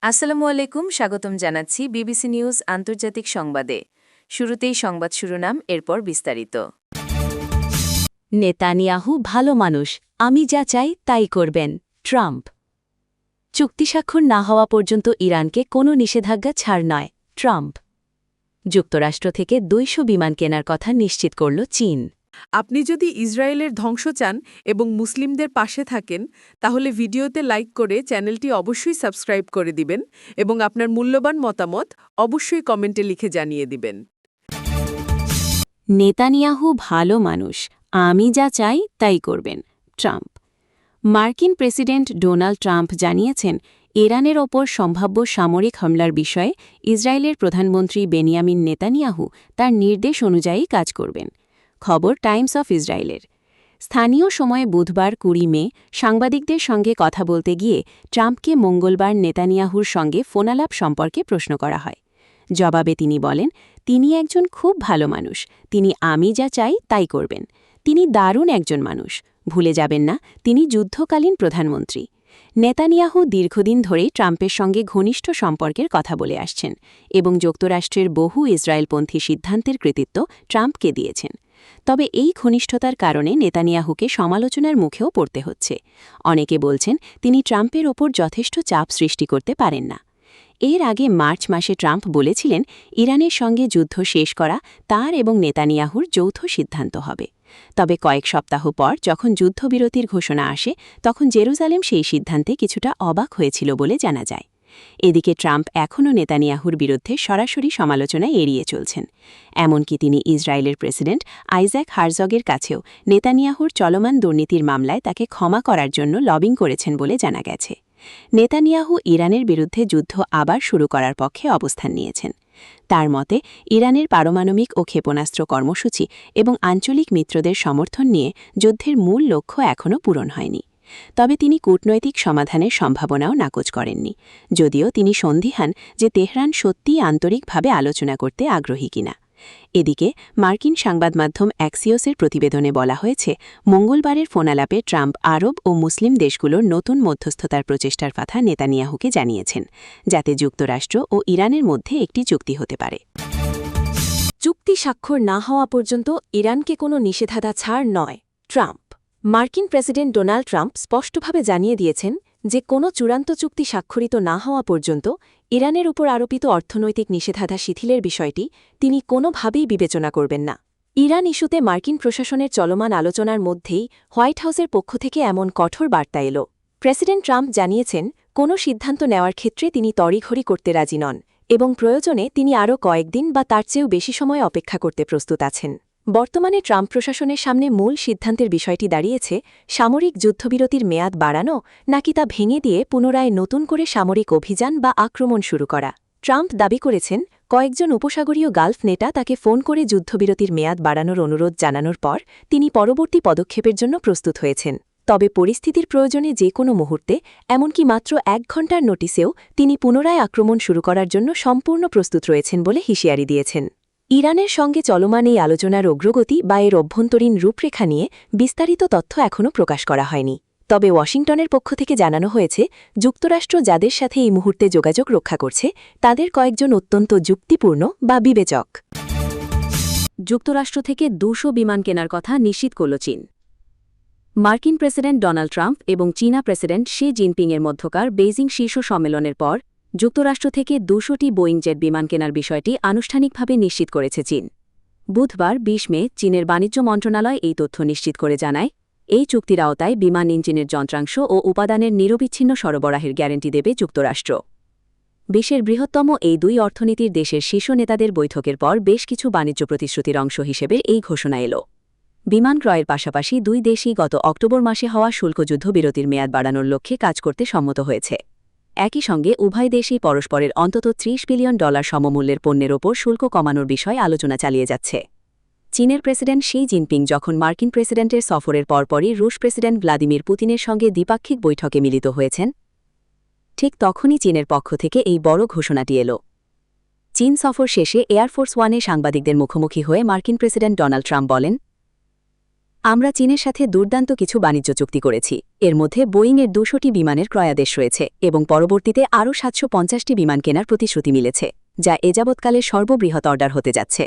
আসসালামু আলাইকুম, স্বাগতম জানাচ্ছি বিবিসি নিউজ আন্তর্জাতিক সংবাদে। শুরুতেই সংবাদ শিরোনাম, এরপর বিস্তারিত। নেতানিয়াহু ভালো মানুষ, আমি যা চাই তাই করবেন, ট্রাম্প। চুক্তি স্বাক্ষর না হওয়া পর্যন্ত ইরানকে কোনো নিষেধাজ্ঞা ছাড় নয়, ট্রাম্প। যুক্তরাষ্ট্র থেকে 200 বিমান কেনার কথা নিশ্চিত করল চীন। আপনি যদি ইসরায়েলের ধ্বংস চান এবং মুসলিমদের পাশে থাকেন, তাহলে ভিডিওতে লাইক করে চ্যানেলটি অবশ্যই সাবস্ক্রাইব করে দিবেন এবং আপনার মূল্যবান মতামত অবশ্যই কমেন্টে লিখে জানিয়ে দিবেন। নেতানিয়াহু ভালো মানুষ, আমি যা চাই তাই করবেন, ট্রাম্প। মার্কিন প্রেসিডেন্ট ডোনাল্ড ট্রাম্প জানিয়েছেন, ইরানের ওপর সম্ভাব্য সামরিক হামলার বিষয়ে ইসরায়েলের প্রধানমন্ত্রী বেনিয়ামিন নেতানিয়াহু তার নির্দেশ অনুযায়ী কাজ করবেন। খবর টাইমস অফ ইসরায়েলের। স্থানীয় সময়ে বুধবার 20 মে সাংবাদিকদের সঙ্গে কথা বলতে গিয়ে ট্রাম্পকে মঙ্গলবার নেতানিয়াহুর সঙ্গে ফোনালাপ সম্পর্কে প্রশ্ন করা হয়। জবাবে তিনি বলেন, তিনি একজন খুব ভালো মানুষ, তিনি আমি যা চাই তাই করবেন। তিনি দারুণ একজন মানুষ, ভুলে যাবেন না তিনি যুদ্ধকালীন প্রধানমন্ত্রী। নেতানিয়াহু দীর্ঘদিন ধরেই ট্রাম্পের সঙ্গে ঘনিষ্ঠ সম্পর্কের কথা বলে আসছেন এবং যুক্তরাষ্ট্রের বহু ইসরায়েলপন্থী সিদ্ধান্তের কৃতিত্ব ট্রাম্পকে দিয়েছেন। তবে এই ঘনিষ্ঠতার কারণে নেতানিয়াহুকে সমালোচনার মুখেও পড়তে হচ্ছে। অনেকে বলছেন তিনি ট্রাম্পের ওপর যথেষ্ট চাপ সৃষ্টি করতে পারেন না। এর আগে মার্চ মাসে ট্রাম্প বলেছিলেন, ইরানের সঙ্গে যুদ্ধ শেষ করা তার এবং নেতানিয়াহুর যৌথ সিদ্ধান্ত হবে। তবে কয়েক সপ্তাহ পর যখন যুদ্ধবিরতির ঘোষণা আসে, তখন জেরুজালেম সেই সিদ্ধান্তে কিছুটা অবাক হয়েছিল বলে জানা যায়। এদিকে ট্রাম্প এখনও নেতানিয়াহুর বিরুদ্ধে সরাসরি সমালোচনায় এড়িয়ে চলছেন। এমনকি তিনি ইসরায়েলের প্রেসিডেন্ট আইজ্যাক হারজগের কাছেও নেতানিয়াহুর চলমান দুর্নীতির মামলায় তাকে ক্ষমা করার জন্য লবিং করেছেন বলে জানা গেছে। নেতানিয়াহু ইরানের বিরুদ্ধে যুদ্ধ আবার শুরু করার পক্ষে অবস্থান নিয়েছেন। তার মতে, ইরানের পারমাণবিক ও ক্ষেপণাস্ত্র কর্মসূচি এবং আঞ্চলিক মিত্রদের সমর্থন নিয়ে যুদ্ধের মূল লক্ষ্য এখনও পূরণ হয়নি। তবে তিনি কূটনৈতিক সমাধানের সম্ভাবনাও নাকচ করেননি, যদিও তিনি সন্দিহান যে তেহরান সত্যিই আন্তরিকভাবে আলোচনা করতে আগ্রহী কিনা। এদিকে মার্কিন সংবাদ মাধ্যম অ্যাক্সিওসের প্রতিবেদনে বলা হয়েছে, মঙ্গলবারের ফোনালাপে ট্রাম্প আরব ও মুসলিম দেশগুলোর নতুন মধ্যস্থতার প্রচেষ্টার কথা নেতানিয়াহুকে জানিয়েছেন, যাতে যুক্তরাষ্ট্র ও ইরানের মধ্যে একটি চুক্তি হতে পারে। চুক্তি স্বাক্ষর না হওয়া পর্যন্ত ইরানকে কোনো নিষেধাজ্ঞা ছাড় নয়, ট্রাম্প। মার্কিন প্রেসিডেন্ট ডোনাল্ড ট্রাম্প স্পষ্টভাবে জানিয়ে দিয়েছেন যে কোনো চূড়ান্ত চুক্তি স্বাক্ষরিত না হওয়া পর্যন্ত ইরানের উপর আরোপিত অর্থনৈতিক নিষেধাজ্ঞা শিথিলের বিষয়টি তিনি কোনোভাবেই বিবেচনা করবেন না। ইরান ইস্যুতে মার্কিন প্রশাসনের চলমান আলোচনার মধ্যেই হোয়াইট হাউসের পক্ষ থেকে এমন কঠোর বার্তা এল। প্রেসিডেন্ট ট্রাম্প জানিয়েছেন, কোনো সিদ্ধান্ত নেওয়ার ক্ষেত্রে তিনি তড়িঘড়ি করতে রাজি নন এবং প্রয়োজনে তিনি আরও কয়েকদিন বা তার চেয়েও বেশি সময় অপেক্ষা করতে প্রস্তুত আছেন। বর্তমানে ট্রাম্প প্রশাসনের সামনে মূল সিদ্ধান্তের বিষয়টি দাঁড়িয়েছে, সামরিক যুদ্ধবিরতির মেয়াদ বাড়ানো নাকি তা ভেঙে দিয়ে পুনরায় নতুন করে সামরিক অভিযান বা আক্রমণ শুরু করা। ট্রাম্প দাবি করেছেন, কয়েকজন উপসাগরীয় গালফ নেতা তাকে ফোন করে যুদ্ধবিরতির মেয়াদ বাড়ানোর অনুরোধ জানানোর পর তিনি পরবর্তী পদক্ষেপের জন্য প্রস্তুত হয়েছেন। তবে পরিস্থিতির প্রয়োজনে যে কোনো মুহূর্তে, এমনকি মাত্র 1 ঘণ্টার নোটিসেও তিনি পুনরায় আক্রমণ শুরু করার জন্য সম্পূর্ণ প্রস্তুত রয়েছেন বলে হুঁশিয়ারি দিয়েছেন। ইরানের সঙ্গে চলমান এই আলোচনার অগ্রগতি বা এর অভ্যন্তরীণ রূপরেখা নিয়ে বিস্তারিত তথ্য এখনও প্রকাশ করা হয়নি। তবে ওয়াশিংটনের পক্ষ থেকে জানানো হয়েছে, যুক্তরাষ্ট্র যাদের সাথে এই মুহূর্তে যোগাযোগ রক্ষা করছে তাদের কয়েকজন অত্যন্ত যুক্তিপূর্ণ বা বিবেচক। যুক্তরাষ্ট্র থেকে 200 বিমান কেনার কথা নিশ্চিত করল চীন। মার্কিন প্রেসিডেন্ট ডোনাল্ড ট্রাম্প এবং চীনা প্রেসিডেন্ট শি জিনপিংয়ের মধ্যকার বেইজিং শীর্ষ সম্মেলনের পর যুক্তরাষ্ট্র থেকে 200টি বোয়িং জেট বিমান কেনার বিষয়টি আনুষ্ঠানিকভাবে নিশ্চিত করেছে চীন। বুধবার 20 মে চীনের বাণিজ্য মন্ত্রণালয় এই তথ্য নিশ্চিত করে জানায়, এই চুক্তির আওতায় বিমান ইঞ্জিনের যন্ত্রাংশ ও উপাদানের নিরবিচ্ছিন্ন সরবরাহের গ্যারান্টি দেবে যুক্তরাষ্ট্র। বিশ্বের বৃহত্তম এই দুই অর্থনীতির দেশের শীর্ষ নেতাদের বৈঠকের পর বেশ কিছু বাণিজ্য প্রতিশ্রুতির অংশ হিসেবে এই ঘোষণা এল। বিমান ক্রয়ের পাশাপাশি দুই দেশই গত অক্টোবর মাসে হওয়া শুল্ক যুদ্ধবিরতির মেয়াদ বাড়ানোর লক্ষ্যে কাজ করতে সম্মত হয়েছে। একই সঙ্গে উভয় দেশই পরস্পরের অন্তত $30 বিলিয়ন সমমূল্যের পণ্যের ওপর শুল্ক কমানোর বিষয়ে আলোচনা চালিয়ে যাচ্ছে। চীনের প্রেসিডেন্ট শি জিনপিং যখন মার্কিন প্রেসিডেন্টের সফরের পরপরই রুশ প্রেসিডেন্ট ভ্লাদিমির পুতিনের সঙ্গে দ্বিপাক্ষিক বৈঠকে মিলিত হয়েছেন, ঠিক তখনই চীনের পক্ষ থেকে এই বড় ঘোষণাটি এল। চীন সফর শেষে এয়ারফোর্স ওয়ানে সাংবাদিকদের মুখোমুখি হয়ে মার্কিন প্রেসিডেন্ট ডোনাল্ড ট্রাম্প বলেন, আমরা চীনের সাথে দুর্দান্ত কিছু বাণিজ্য চুক্তি করেছি। এর মধ্যে বোয়িংয়ের 200টি বিমানের ক্রয়াদেশ রয়েছে এবং পরবর্তীতে আরও 750টি বিমান কেনার প্রতিশ্রুতি মিলেছে, যা এযাবৎকালের সর্ববৃহৎ অর্ডার হতে যাচ্ছে।